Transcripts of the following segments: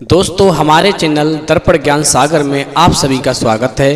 दोस्तों हमारे चैनल दर्पण ज्ञान सागर में आप सभी का स्वागत है।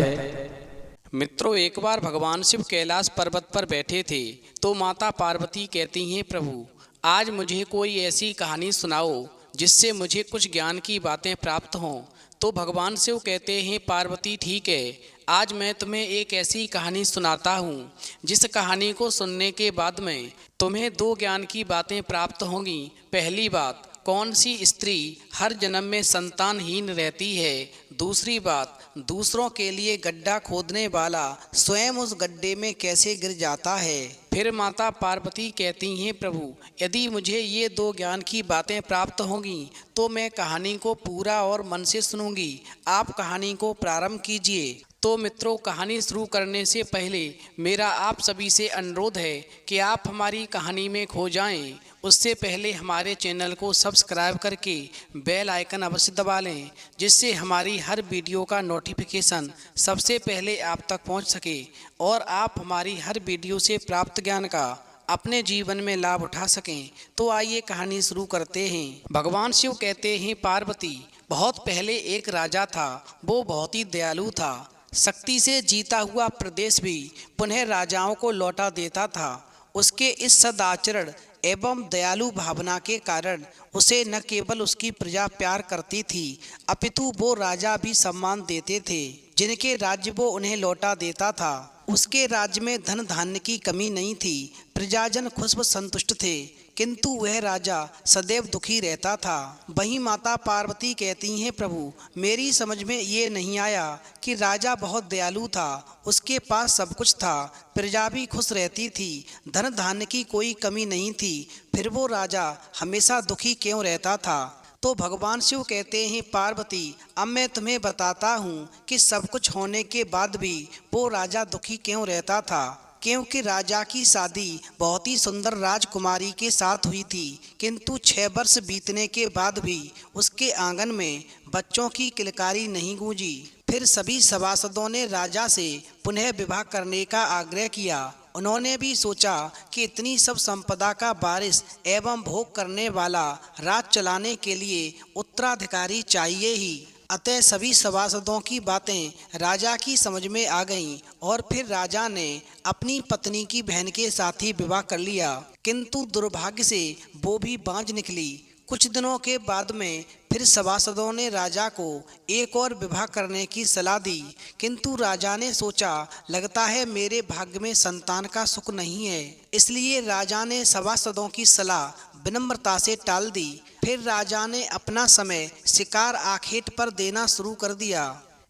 मित्रों, एक बार भगवान शिव कैलाश पर्वत पर बैठे थे तो माता पार्वती कहती हैं, प्रभु आज मुझे कोई ऐसी कहानी सुनाओ जिससे मुझे कुछ ज्ञान की बातें प्राप्त हों। तो भगवान शिव कहते हैं, पार्वती ठीक है, आज मैं तुम्हें एक ऐसी कहानी सुनाता हूँ जिस कहानी को सुनने के बाद में तुम्हें दो ज्ञान की बातें प्राप्त होंगी। पहली बात, कौन सी स्त्री हर जन्म में संतानहीन रहती है। दूसरी बात, दूसरों के लिए गड्ढा खोदने वाला स्वयं उस गड्ढे में कैसे गिर जाता है। फिर माता पार्वती कहती हैं, प्रभु यदि मुझे ये दो ज्ञान की बातें प्राप्त होंगी तो मैं कहानी को पूरा और मन से सुनूंगी। आप कहानी को प्रारंभ कीजिए। तो मित्रों, कहानी शुरू करने से पहले मेरा आप सभी से अनुरोध है कि आप हमारी कहानी में खो जाएं। उससे पहले हमारे चैनल को सब्सक्राइब करके बेल आइकन अवश्य दबा लें, जिससे हमारी हर वीडियो का नोटिफिकेशन सबसे पहले आप तक पहुंच सके और आप हमारी हर वीडियो से प्राप्त ज्ञान का अपने जीवन में लाभ उठा सकें। तो आइए कहानी शुरू करते हैं। भगवान शिव कहते हैं, पार्वती बहुत पहले एक राजा था। वो बहुत ही दयालु था। शक्ति से जीता हुआ प्रदेश भी पुनः राजाओं को लौटा देता था। उसके इस सदाचरण एवं दयालु भावना के कारण उसे न केवल उसकी प्रजा प्यार करती थी, अपितु वो राजा भी सम्मान देते थे जिनके राज्य वो उन्हें लौटा देता था। उसके राज्य में धन धान्य की कमी नहीं थी। प्रजाजन खुश व संतुष्ट थे, किंतु वह राजा सदैव दुखी रहता था। वहीं माता पार्वती कहती हैं, प्रभु मेरी समझ में ये नहीं आया कि राजा बहुत दयालु था, उसके पास सब कुछ था, प्रजा भी खुश रहती थी, धन धान्य की कोई कमी नहीं थी, फिर वो राजा हमेशा दुखी क्यों रहता था। तो भगवान शिव कहते हैं, पार्वती अब मैं तुम्हें बताता हूँ कि सब कुछ होने के बाद भी वो राजा दुखी क्यों रहता था। क्योंकि राजा की शादी बहुत ही सुंदर राजकुमारी के साथ हुई थी, किंतु 6 वर्ष बीतने के बाद भी उसके आंगन में बच्चों की किलकारी नहीं गूंजी। फिर सभी सभासदों ने राजा से पुनः विवाह करने का आग्रह किया। उन्होंने भी सोचा कि इतनी सब संपदा का वारिस एवं भोग करने वाला राज चलाने के लिए उत्तराधिकारी चाहिए ही। अतः सभी सभासदों की बातें राजा की समझ में आ गईं और फिर राजा ने अपनी पत्नी की बहन के साथ ही विवाह कर लिया, किंतु दुर्भाग्य से वो भी बांझ निकली। कुछ दिनों के बाद में फिर सभासदों ने राजा को एक और विवाह करने की सलाह दी, किंतु राजा ने सोचा लगता है मेरे भाग्य में संतान का सुख नहीं है, इसलिए राजा ने सभासदों की सलाह विनम्रता से टाल दी। फिर राजा ने अपना समय शिकार आखेट पर देना शुरू कर दिया।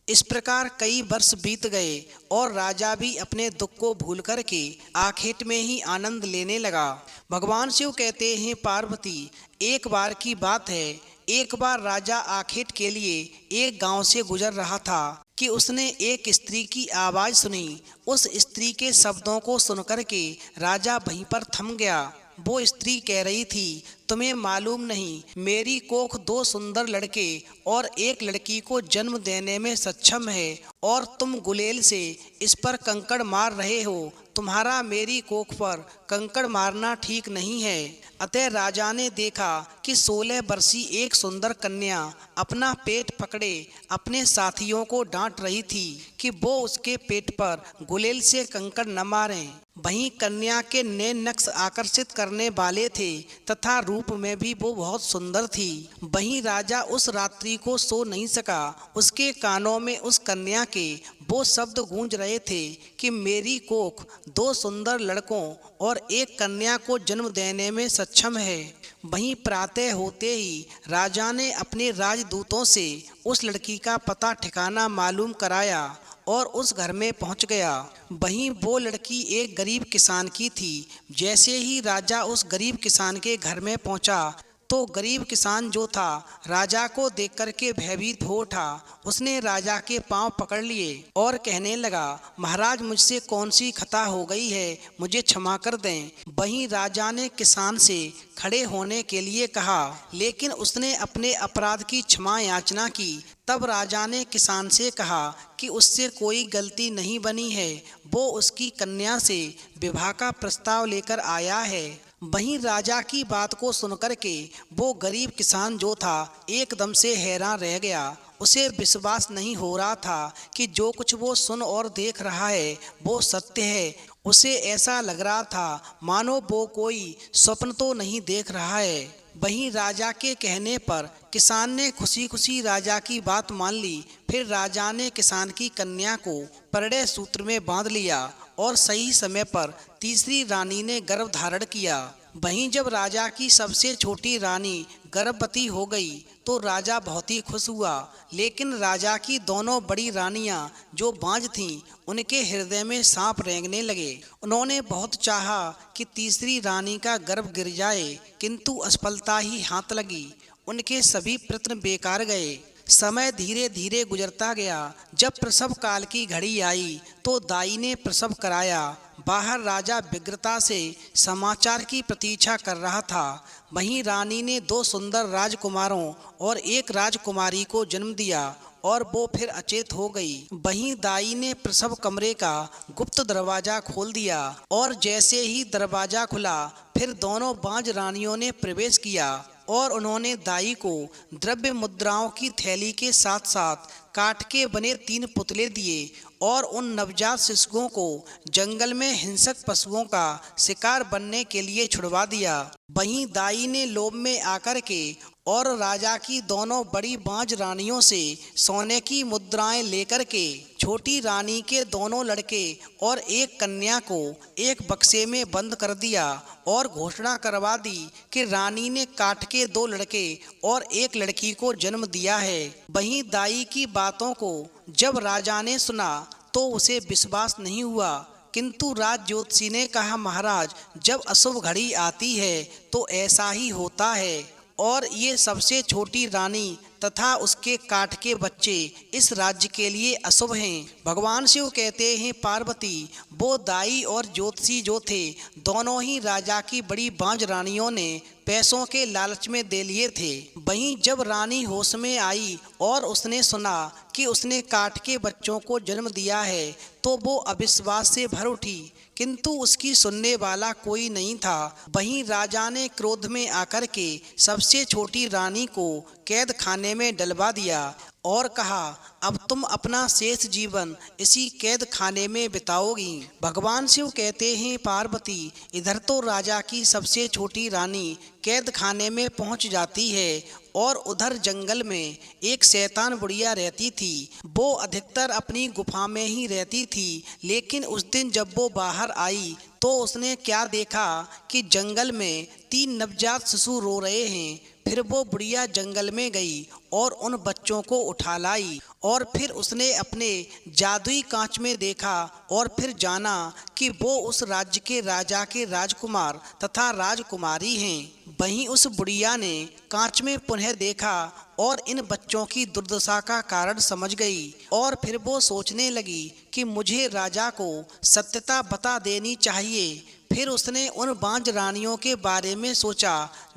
इस प्रकार कई वर्ष बीत गए और राजा भी अपने दुख को भूल करके आखेट में ही आनंद लेने लगा। भगवान शिव कहते हैं, पार्वती एक बार की बात है, एक बार राजा आखेट के लिए एक गांव से गुजर रहा था कि उसने एक स्त्री की आवाज़ सुनी। उस स्त्री के शब्दों को सुनकर के राजा वहीं पर थम गया। वो स्त्री कह रही थी, तुम्हें मालूम नहीं, मेरी कोख 2 सुंदर लड़के और एक लड़की को जन्म देने में सक्षम है और तुम गुलेल से इस पर कंकड़ मार रहे हो। तुम्हारा मेरी कोख पर कंकड़ मारना ठीक नहीं है। अतः राजा ने देखा कि 16 वर्षीय एक सुंदर कन्या अपना पेट पकड़े अपने साथियों को डांट रही थी कि वो उसके पेट पर गुलेल से कंकड़ न मारें। वहीं कन्या के नैन नक्श आकर्षित करने वाले थे तथा रूप में भी वो बहुत सुंदर थी। वहीं राजा उस रात्रि को सो नहीं सका। उसके कानों में उस कन्या के वो शब्द गूंज रहे थे कि मेरी कोख 2 सुंदर लड़कों और एक कन्या को जन्म देने में सक्षम है। वहीं प्रातः होते ही राजा ने अपने राजदूतों से उस लड़की का पता ठिकाना मालूम कराया और उस घर में पहुंच गया। वहीं वो लड़की एक गरीब किसान की थी। जैसे ही राजा उस गरीब किसान के घर में पहुंचा तो गरीब किसान जो था राजा को देख करके भयभीत हो उठा। उसने राजा के पांव पकड़ लिए और कहने लगा, महाराज मुझसे कौन सी खता हो गई है, मुझे क्षमा कर दें। वहीं राजा ने किसान से खड़े होने के लिए कहा, लेकिन उसने अपने अपराध की क्षमा याचना की। तब राजा ने किसान से कहा कि उससे कोई गलती नहीं बनी है, वो उसकी कन्या से विवाह का प्रस्ताव लेकर आया है। वहीं राजा की बात को सुनकर के वो गरीब किसान जो था एकदम से हैरान रह गया। उसे विश्वास नहीं हो रहा था कि जो कुछ वो सुन और देख रहा है वो सत्य है। उसे ऐसा लग रहा था मानो वो कोई स्वप्न तो नहीं देख रहा है। वहीं राजा के कहने पर किसान ने खुशी खुशी राजा की बात मान ली। फिर राजा ने किसान की कन्या को परिणय सूत्र में बांध लिया और सही समय पर तीसरी रानी ने गर्भ धारण किया। वहीं जब राजा की सबसे छोटी रानी गर्भवती हो गई तो राजा बहुत ही खुश हुआ। लेकिन राजा की दोनों बड़ी रानियां जो बांझ थीं, उनके हृदय में सांप रेंगने लगे। उन्होंने बहुत चाहा कि तीसरी रानी का गर्भ गिर जाए, किंतु असफलता ही हाथ लगी। उनके सभी प्रयत्न बेकार गए। समय धीरे धीरे गुजरता गया। जब प्रसव काल की घड़ी आई तो दाई ने प्रसव कराया। बाहर राजा व्यग्रता से समाचार की प्रतीक्षा कर रहा था। वहीं रानी ने 2 सुंदर राजकुमारों और 1 राजकुमारी को जन्म दिया और वो फिर अचेत हो गई। वहीं दाई ने प्रसव कमरे का गुप्त दरवाजा खोल दिया और जैसे ही दरवाजा खुला फिर दोनों बांझ रानियों ने प्रवेश किया और उन्होंने दाई को द्रव्य मुद्राओं की थैली के साथ साथ काठ के बने 3 पुतले दिए और उन नवजात शिशुओं को जंगल में हिंसक पशुओं का शिकार बनने के लिए छुड़वा दिया। वहीं दाई ने लोभ में आकर के और राजा की दोनों बड़ी बांझ रानियों से सोने की मुद्राएं लेकर के छोटी रानी के दोनों लड़के और 1 कन्या को एक बक्से में बंद कर दिया और घोषणा करवा दी कि रानी ने काठ के 2 लड़के और 1 लड़की को जन्म दिया है। वहीं दाई की बातों को जब राजा ने सुना तो उसे विश्वास नहीं हुआ, किंतु राज ज्योतिषी ने कहा, महाराज, जब अशुभ घड़ी आती है तो ऐसा ही होता है और ये सबसे छोटी रानी तथा उसके काठ के बच्चे इस राज्य के लिए अशुभ हैं। भगवान शिव कहते हैं, पार्वती, वो दाई और ज्योतिषी जो थे दोनों ही राजा की बड़ी बांझ रानियों ने पैसों के लालच में दे लिए थे। वहीं जब रानी होश में आई और उसने सुना कि उसने काठ के बच्चों को जन्म दिया है तो वो अविश्वास से भर उठी, किंतु उसकी सुनने वाला कोई नहीं था। वहीं राजा ने क्रोध में आकर के सबसे छोटी रानी को कैद खाने में डलवा दिया और कहा, अब तुम अपना शेष जीवन इसी कैद खाने में बिताओगी। भगवान शिव कहते हैं, पार्वती, इधर तो राजा की सबसे छोटी रानी कैद खाने में पहुंच जाती है और उधर जंगल में एक शैतान बुढ़िया रहती थी। वो अधिकतर अपनी गुफा में ही रहती थी, लेकिन उस दिन जब वो बाहर आई तो उसने क्या देखा कि जंगल में 3 नवजात शिशु रो रहे हैं। फिर वो बुढ़िया जंगल में गई और उन बच्चों को उठा लाई और फिर उसने अपने जादुई कांच में देखा और फिर जाना कि वो उस राज्य के राजा के राजकुमार तथा राजकुमारी हैं। वहीं उस बुढ़िया ने कांच में पुनः देखा और इन बच्चों की दुर्दशा का कारण समझ गई और फिर वो सोचने लगी कि मुझे राजा को सत्यता बता देनी चाहिए। फिर उसने उन बांझ रानियों के बारे में सोचा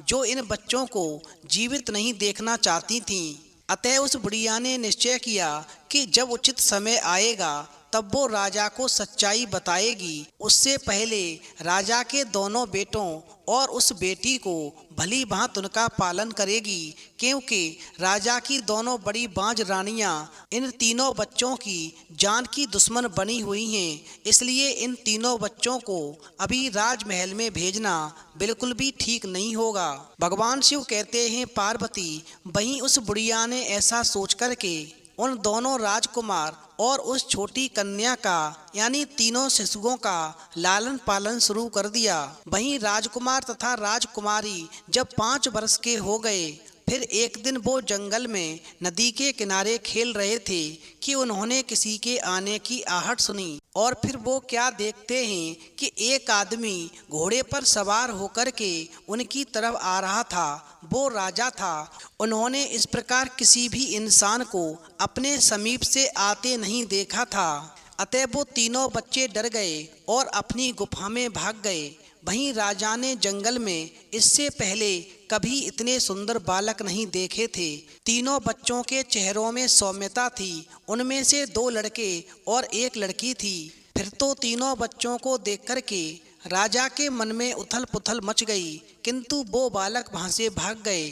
जो इन बच्चों को जीवित नहीं देखना चाहती थीं। अतः उस बुढ़िया ने निश्चय किया कि जब उचित समय आएगा तब वो राजा को सच्चाई बताएगी। उससे पहले राजा के दोनों बेटों और उस बेटी को भली भांति उनका पालन करेगी, क्योंकि राजा की दोनों बड़ी बांझ रानियां इन तीनों बच्चों की जान की दुश्मन बनी हुई हैं। इसलिए इन तीनों बच्चों को अभी राजमहल में भेजना बिल्कुल भी ठीक नहीं होगा। भगवान शिव कहते हैं, पार्वती, वहीं उस बुढ़िया ने ऐसा सोच करके उन दोनों राजकुमार और उस छोटी कन्या का यानी तीनों शिशुओं का लालन पालन शुरू कर दिया। वहीं राजकुमार तथा राजकुमारी जब 5 वर्ष के हो गए, फिर एक दिन वो जंगल में नदी के किनारे खेल रहे थे कि उन्होंने किसी के आने की आहट सुनी और फिर वो क्या देखते हैं कि एक आदमी घोड़े पर सवार होकर के उनकी तरफ आ रहा था। वो राजा था। उन्होंने इस प्रकार किसी भी इंसान को अपने समीप से आते नहीं देखा था। अतः वो तीनों बच्चे डर गए और अपनी गुफा में भाग गए। वहीं राजा ने जंगल में इससे पहले कभी इतने सुंदर बालक नहीं देखे थे। तीनों बच्चों के चेहरों में सौम्यता थी। उनमें से 2 लड़के और 1 लड़की थी। फिर तो तीनों बच्चों को देख कर के राजा के मन में उथल पुथल मच गई, किंतु वो बालक वहां से भाग गए,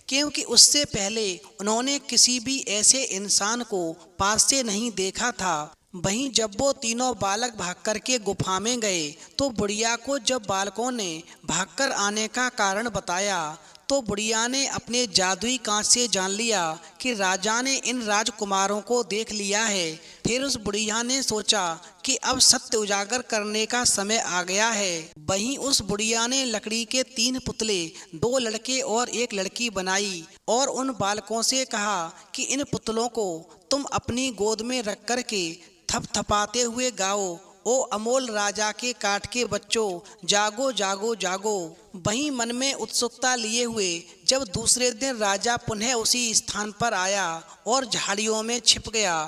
क्योंकि उससे पहले उन्होंने किसी भी ऐसे इंसान को पास से नहीं देखा था। वहीं जब वो तीनों बालक भाग कर के गुफा में गए तो बुढ़िया को जब बालकों ने भागकर आने का कारण बताया तो बुढ़िया ने अपने जादुई कांच से जान लिया कि राजा ने इन राजकुमारों को देख लिया है। फिर उस बुढ़िया ने सोचा कि अब सत्य उजागर करने का समय आ गया है। वहीं उस बुढ़िया ने लकड़ी के 3 पुतले, 2 लड़के और 1 लड़की बनाई और उन बालकों से कहा कि इन पुतलों को तुम अपनी गोद में रख कर के थपथपाते हुए गाओ, ओ अमोल राजा के काठ के बच्चों, जागो जागो जागो। वहीं मन में उत्सुकता लिए हुए जब दूसरे दिन राजा पुनः उसी स्थान पर आया और झाड़ियों में छिप गया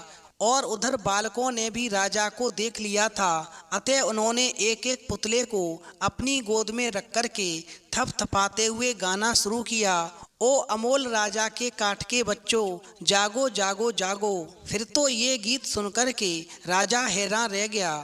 और उधर बालकों ने भी राजा को देख लिया था, अतः उन्होंने एक एक पुतले को अपनी गोद में रख कर के थपथपाते हुए गाना शुरू किया, ओ अमोल राजा के काठ के बच्चों, जागो जागो जागो। फिर तो ये गीत सुनकर के राजा हैरान रह गया।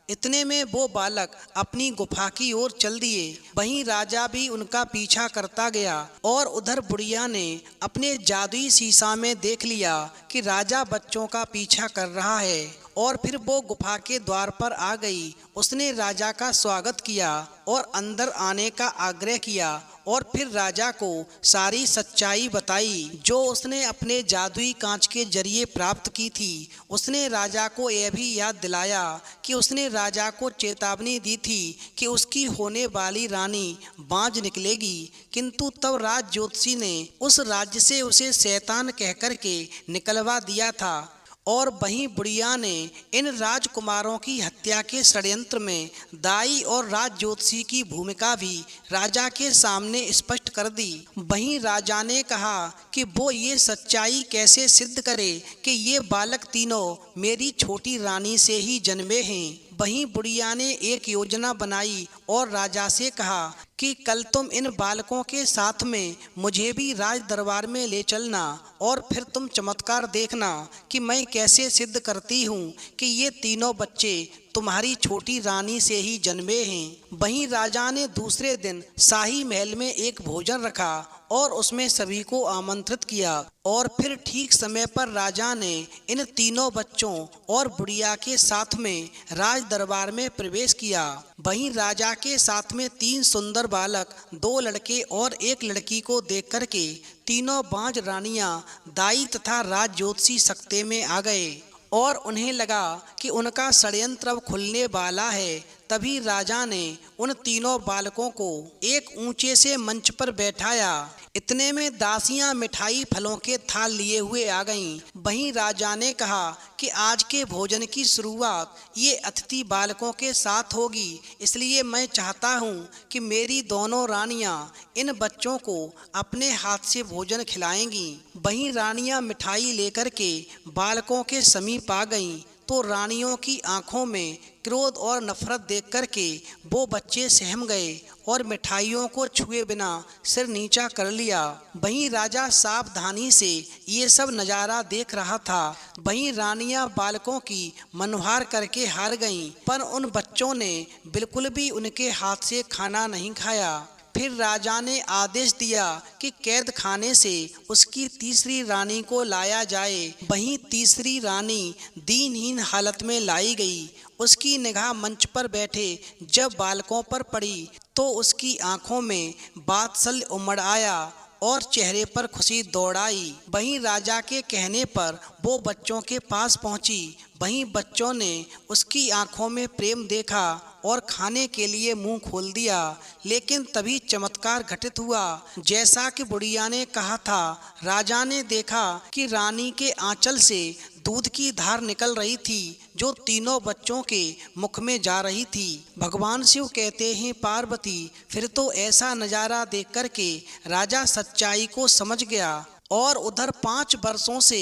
इतने में वो बालक अपनी गुफा की ओर चल दिए। वहीं राजा भी उनका पीछा करता गया और उधर बुढ़िया ने अपने जादुई शीशा में देख लिया कि राजा बच्चों का पीछा कर रहा है और फिर वो गुफा के द्वार पर आ गई। उसने राजा का स्वागत किया और अंदर आने का आग्रह किया और फिर राजा को सारी सच्चाई बताई जो उसने अपने जादुई कांच के जरिए प्राप्त की थी। उसने राजा को यह भी याद दिलाया कि उसने राजा को चेतावनी दी थी कि उसकी होने वाली रानी बांझ निकलेगी, किंतु तब राज ज्योतिषी ने उस राज्य से उसे शैतान कहकर के निकलवा दिया था। और वहीं बुढ़िया ने इन राजकुमारों की हत्या के षड्यंत्र में दाई और राज ज्योतिषी की भूमिका भी राजा के सामने स्पष्ट कर दी। वहीं राजा ने कहा कि वो ये सच्चाई कैसे सिद्ध करे कि ये बालक तीनों मेरी छोटी रानी से ही जन्मे हैं। वहीं बुढ़िया ने एक योजना बनाई और राजा से कहा कि कल तुम इन बालकों के साथ में मुझे भी राज दरबार में ले चलना और फिर तुम चमत्कार देखना कि मैं कैसे सिद्ध करती हूँ कि ये तीनों बच्चे तुम्हारी छोटी रानी से ही जन्मे हैं। वहीं राजा ने दूसरे दिन शाही महल में एक भोजन रखा और उसमें सभी को आमंत्रित किया और फिर ठीक समय पर राजा ने इन तीनों बच्चों और बुढ़िया के साथ में राज दरबार में प्रवेश किया। वहीं राजा के साथ में 3 सुंदर बालक, 2 लड़के और 1 लड़की को देख कर के तीनों बांझ रानियां दाई तथा राज ज्योतिषी सकते में आ गए और उन्हें लगा कि उनका षड्यंत्र अब खुलने वाला है। तभी राजा ने उन तीनों बालकों को एक ऊंचे से मंच पर बैठाया। इतने में दासियां मिठाई फलों के थाल लिए हुए आ गईं। वहीं राजा ने कहा कि आज के भोजन की शुरुआत ये अतिथि बालकों के साथ होगी, इसलिए मैं चाहता हूँ कि मेरी दोनों रानियां इन बच्चों को अपने हाथ से भोजन खिलाएंगी। वहीं रानियां मिठाई लेकर के बालकों के समीप आ गईं तो रानियों की आंखों में क्रोध और नफरत देख कर के वो बच्चे सहम गए और मिठाइयों को छुए बिना सिर नीचा कर लिया। वहीं राजा सावधानी से ये सब नज़ारा देख रहा था। वहीं रानियां बालकों की मनहार करके हार गईं, पर उन बच्चों ने बिल्कुल भी उनके हाथ से खाना नहीं खाया। फिर राजा ने आदेश दिया कि कैद खाने से उसकी तीसरी रानी को लाया जाए। वहीं तीसरी रानी दीनहीन हालत में लाई गई। उसकी निगाह मंच पर बैठे जब बालकों पर पड़ी तो उसकी आंखों में वात्सल्य उमड़ आया और चेहरे पर खुशी दौड़ आई। वहीं राजा के कहने पर वो बच्चों के पास पहुंची। वहीं बच्चों ने उसकी आंखों में प्रेम देखा और खाने के लिए मुंह खोल दिया, लेकिन तभी चमत्कार घटित हुआ। जैसा कि बुढ़िया ने कहा था, राजा ने देखा कि रानी के आंचल से दूध की धार निकल रही थी जो तीनों बच्चों के मुख में जा रही थी। भगवान शिव कहते हैं, पार्वती, फिर तो ऐसा नज़ारा देख कर के राजा सच्चाई को समझ गया और उधर 5 वर्षों से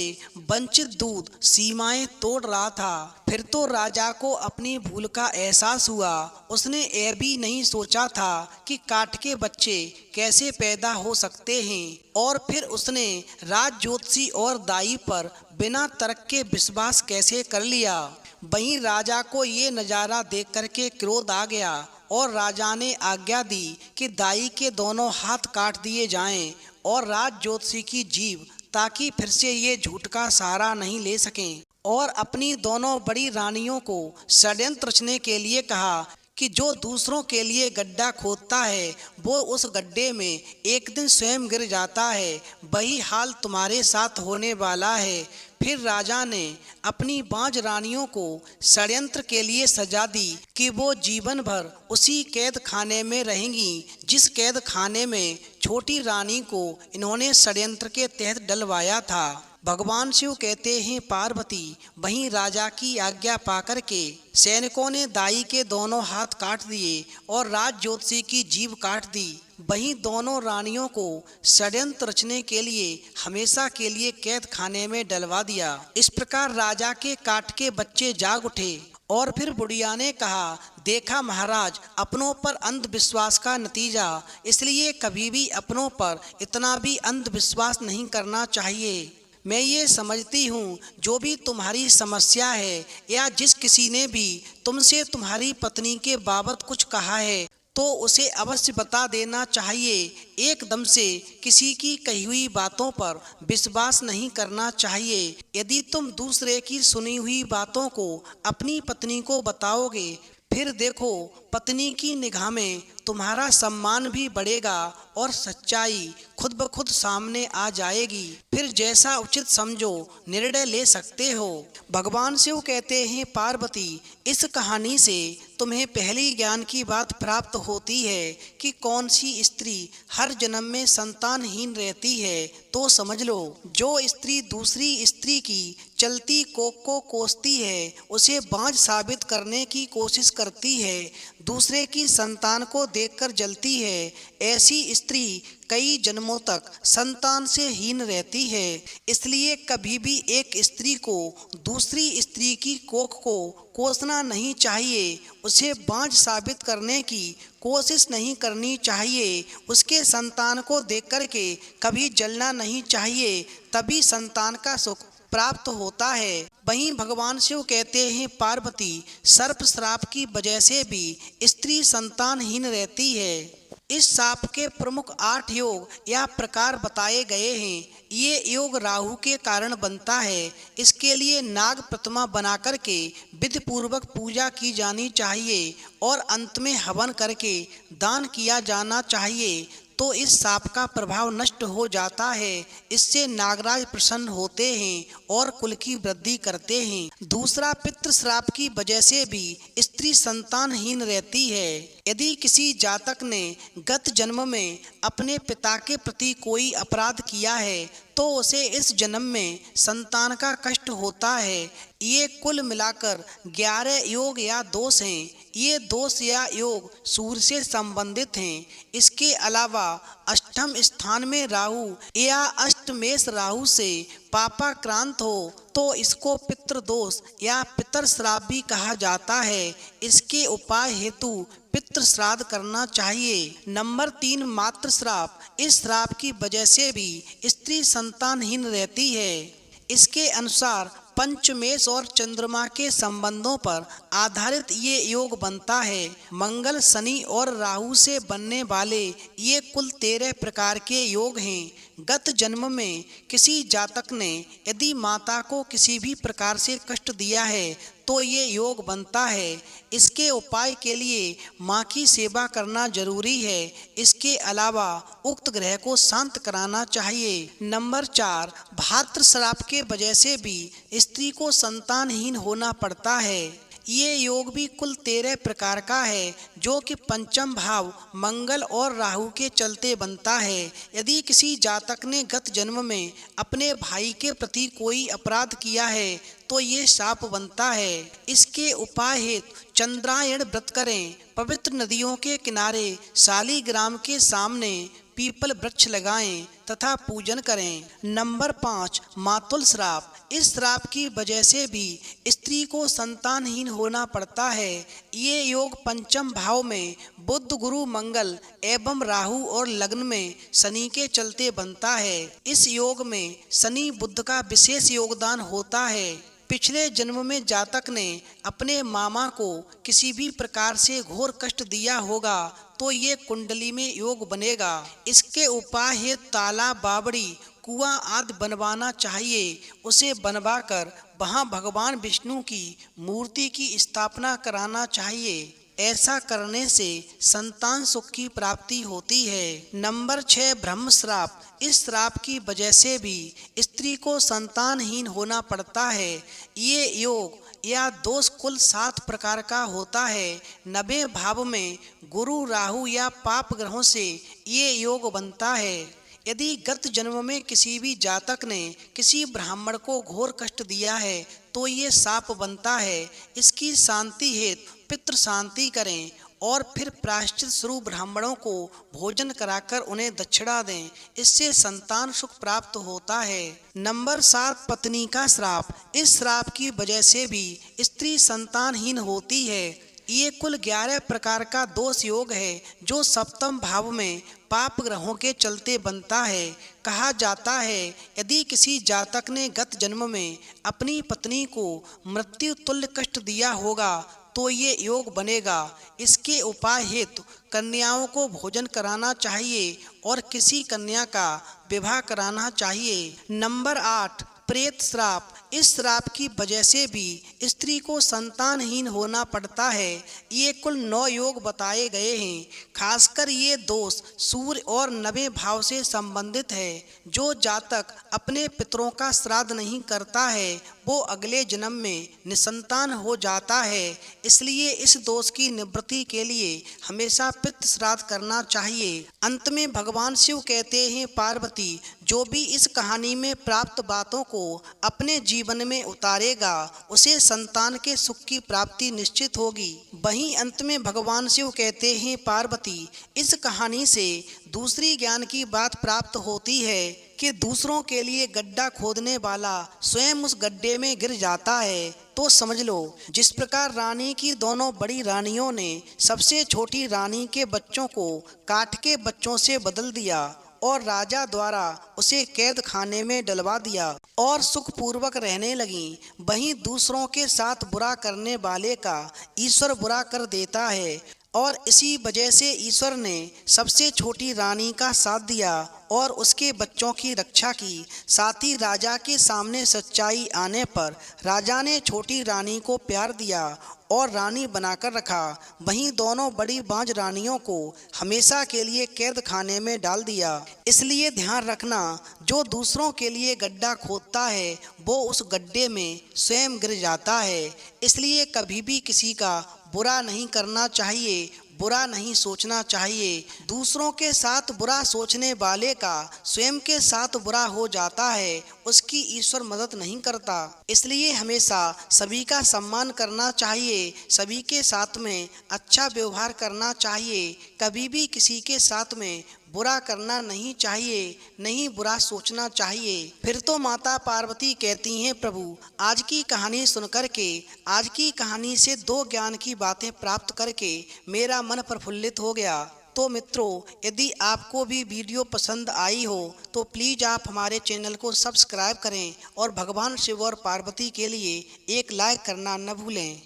वंचित दूध सीमाएं तोड़ रहा था। फिर तो राजा को अपनी भूल का एहसास हुआ। उसने यह भी नहीं सोचा था कि काठ के बच्चे कैसे पैदा हो सकते हैं और फिर उसने राज ज्योतिषी और दाई पर बिना तर्क के विश्वास कैसे कर लिया। वहीं राजा को ये नज़ारा देख करके क्रोध आ गया और राजा ने आज्ञा दी कि दाई के दोनों हाथ काट दिए जाएं और राज ज्योतिषी की जीभ, ताकि फिर से ये झूठ का सहारा नहीं ले सकें। और अपनी दोनों बड़ी रानियों को षड्यंत्र रचने के लिए कहा कि जो दूसरों के लिए गड्ढा खोदता है वो उस गड्ढे में एक दिन स्वयं गिर जाता है, वही हाल तुम्हारे साथ होने वाला है। फिर राजा ने अपनी 5 रानियों को षड्यंत्र के लिए सजा दी कि वो जीवन भर उसी कैद खाने में रहेंगी जिस कैद खाने में छोटी रानी को इन्होंने षड्यंत्र के तहत डलवाया था। भगवान शिव कहते हैं पार्वती, वहीं राजा की आज्ञा पाकर के सैनिकों ने दाई के दोनों हाथ काट दिए और राज ज्योतिषी की जीभ काट दी। वहीं दोनों रानियों को षड्यंत्र रचने के लिए हमेशा के लिए कैद खाने में डलवा दिया। इस प्रकार राजा के काट के बच्चे जाग उठे। और फिर बुढ़िया ने कहा, देखा महाराज, अपनों पर अंधविश्वास का नतीजा, इसलिए कभी भी अपनों पर इतना भी अंधविश्वास नहीं करना चाहिए। मैं ये समझती हूँ जो भी तुम्हारी समस्या है या जिस किसी ने भी तुमसे तुम्हारी पत्नी के बाबत कुछ कहा है तो उसे अवश्य बता देना चाहिए। एकदम से किसी की कही हुई बातों पर विश्वास नहीं करना चाहिए। यदि तुम दूसरे की सुनी हुई बातों को अपनी पत्नी को बताओगे, फिर देखो पत्नी की निगाह में तुम्हारा सम्मान भी बढ़ेगा और सच्चाई खुद ब खुद सामने आ जाएगी। फिर जैसा उचित समझो निर्णय ले सकते हो। भगवान शिव कहते हैं पार्वती, इस कहानी से तुम्हें पहली ज्ञान की बात प्राप्त होती है कि कौन सी स्त्री हर जन्म में संतानहीन रहती है। तो समझ लो, जो स्त्री दूसरी स्त्री की चलती कोख को कोसती है, उसे बांझ साबित करने की कोशिश करती है, दूसरे की संतान को देखकर जलती है, ऐसी स्त्री कई जन्मों तक संतान से हीन रहती है। इसलिए कभी भी एक स्त्री को दूसरी स्त्री की कोख को कोसना नहीं चाहिए, उसे बांझ साबित करने की कोशिश नहीं करनी चाहिए, उसके संतान को देख कर के कभी जलना नहीं चाहिए, तभी संतान का सुख प्राप्त होता है। वहीं भगवान शिव कहते हैं पार्वती, सर्प श्राप की वजह से भी स्त्री संतानहीन रहती है। इस शाप के प्रमुख 8 योग या प्रकार बताए गए हैं। ये योग राहु के कारण बनता है। इसके लिए नाग प्रतिमा बना करके विधि पूर्वक पूजा की जानी चाहिए और अंत में हवन करके दान किया जाना चाहिए, तो इस शाप का प्रभाव नष्ट हो जाता है। इससे नागराज प्रसन्न होते हैं और कुल की वृद्धि करते हैं। दूसरा, पितृ श्राप की वजह से भी स्त्री संतानहीन रहती है। यदि किसी जातक ने गत जन्म में अपने पिता के प्रति कोई अपराध किया है तो उसे इस जन्म में संतान का कष्ट होता है। ये कुल मिलाकर 11 योग या दोष हैं। ये दोष या योग सूर्य से संबंधित हैं। इसके अलावा अष्टम स्थान में राहु या अष्टमेश राहु से पापाक्रांत हो तो इसको पितृदोष या पितर श्राप भी कहा जाता है। इसके उपाय हेतु पितृ श्राद्ध करना चाहिए। नंबर 3, मातृ श्राप। इस श्राप की वजह से भी स्त्री संतानहीन रहती है। इसके अनुसार पंचमेश और चंद्रमा के संबंधों पर आधारित ये योग बनता है। मंगल, शनि और राहु से बनने वाले ये कुल 13 प्रकार के योग हैं। गत जन्म में किसी जातक ने यदि माता को किसी भी प्रकार से कष्ट दिया है तो ये योग बनता है। इसके उपाय के लिए माँ की सेवा करना जरूरी है। इसके अलावा उक्त ग्रह को शांत कराना चाहिए। नंबर 4, भातृ श्राप के वजह से भी स्त्री को संतानहीन होना पड़ता है। ये योग भी कुल 13 प्रकार का है, जो कि पंचम भाव मंगल और राहु के चलते बनता है। यदि किसी जातक ने गत जन्म में अपने भाई के प्रति कोई अपराध किया है तो ये शाप बनता है। इसके उपाय हेतु चंद्रायण व्रत करें, पवित्र नदियों के किनारे शालिग्राम के सामने पीपल वृक्ष लगाएं तथा पूजन करें। नंबर 5, मातुल श्राप। इस श्राप की वजह से भी स्त्री को संतानहीन होना पड़ता है। ये योग पंचम भाव में बुध, गुरु, मंगल एवं राहु और लग्न में शनि के चलते बनता है। इस योग में शनि बुध का विशेष योगदान होता है। पिछले जन्म में जातक ने अपने मामा को किसी भी प्रकार से घोर कष्ट दिया होगा तो ये कुंडली में योग बनेगा। इसके उपाय है तालाब, बावड़ी, कुआं आदि बनवाना चाहिए। उसे बनवाकर वहां भगवान विष्णु की मूर्ति की स्थापना कराना चाहिए। ऐसा करने से संतान सुख की प्राप्ति होती है। नंबर 6, ब्रह्म श्राप। इस श्राप की वजह से भी स्त्री को संतानहीन होना पड़ता है। ये योग या दोष कुल 7 प्रकार का होता है। 90 भाव में गुरु, राहु या पाप ग्रहों से ये योग बनता है। यदि गत जन्म में किसी भी जातक ने किसी ब्राह्मण को घोर कष्ट दिया है तो ये शाप बनता है। इसकी शांति हेतु पितृ शांति करें और फिर प्रायश्चित स्वरूप ब्राह्मणों को भोजन कराकर उन्हें दक्षिणा दें। इससे संतान सुख प्राप्त होता है। नंबर 7, पत्नी का श्राप। इस श्राप की वजह से भी स्त्री संतानहीन होती है। ये कुल 11 प्रकार का दोष योग है जो सप्तम भाव में पाप ग्रहों के चलते बनता है। कहा जाता है यदि किसी जातक ने गत जन्म में अपनी पत्नी को मृत्यु तुल्य कष्ट दिया होगा तो ये योग बनेगा। इसके उपाय हेतु कन्याओं को भोजन कराना चाहिए और किसी कन्या का विवाह कराना चाहिए। नंबर 8, प्रेत श्राप। इस श्राप की वजह से भी स्त्री को संतानहीन होना पड़ता है। ये कुल 9 योग बताए गए हैं। खासकर ये दोष सूर्य और 90 भाव से संबंधित है। जो जातक अपने पितरों का श्राद्ध नहीं करता है वो अगले जन्म में निसंतान हो जाता है। इसलिए इस दोष की निवृत्ति के लिए हमेशा पितृ श्राद्ध करना चाहिए। अंत में भगवान शिव कहते हैं, पार्वती जो भी इस कहानी में प्राप्त बातों को अपने जीवन में उतारेगा उसे संतान के सुख की प्राप्ति निश्चित होगी। वहीं अंत में भगवान शिव कहते हैं, पार्वती इस कहानी से दूसरी ज्ञान की बात प्राप्त होती है कि दूसरों के लिए गड्ढा खोदने वाला स्वयं उस गड्ढे में गिर जाता है। तो समझ लो, जिस प्रकार रानी की दोनों बड़ी रानियों ने सबसे छोटी रानी के बच्चों को काठ के बच्चों से बदल दिया और राजा द्वारा उसे कैद खाने में डलवा दिया और सुखपूर्वक रहने लगी, वहीं दूसरों के साथ बुरा करने वाले का ईश्वर बुरा कर देता है। और इसी वजह से ईश्वर ने सबसे छोटी रानी का साथ दिया और उसके बच्चों की रक्षा की। साथ ही राजा के सामने सच्चाई आने पर राजा ने छोटी रानी को प्यार दिया और रानी बनाकर रखा। वहीं दोनों बड़ी बांझ रानियों को हमेशा के लिए कैद खाने में डाल दिया। इसलिए ध्यान रखना, जो दूसरों के लिए गड्ढा खोदता है वो उस गड्ढे में स्वयं गिर जाता है। इसलिए कभी भी किसी का बुरा नहीं करना चाहिए, बुरा नहीं सोचना चाहिए। दूसरों के साथ बुरा सोचने वाले का स्वयं के साथ बुरा हो जाता है, उसकी ईश्वर मदद नहीं करता। इसलिए हमेशा सभी का सम्मान करना चाहिए, सभी के साथ में अच्छा व्यवहार करना चाहिए। कभी भी किसी के साथ में बुरा करना नहीं चाहिए, नहीं बुरा सोचना चाहिए। फिर तो माता पार्वती कहती हैं, प्रभु आज की कहानी सुनकर के, आज की कहानी से 2 ज्ञान की बातें प्राप्त करके मेरा मन प्रफुल्लित हो गया। तो मित्रों, यदि आपको भी वीडियो पसंद आई हो तो प्लीज़ आप हमारे चैनल को सब्सक्राइब करें और भगवान शिव और पार्वती के लिए एक लाइक करना न भूलें।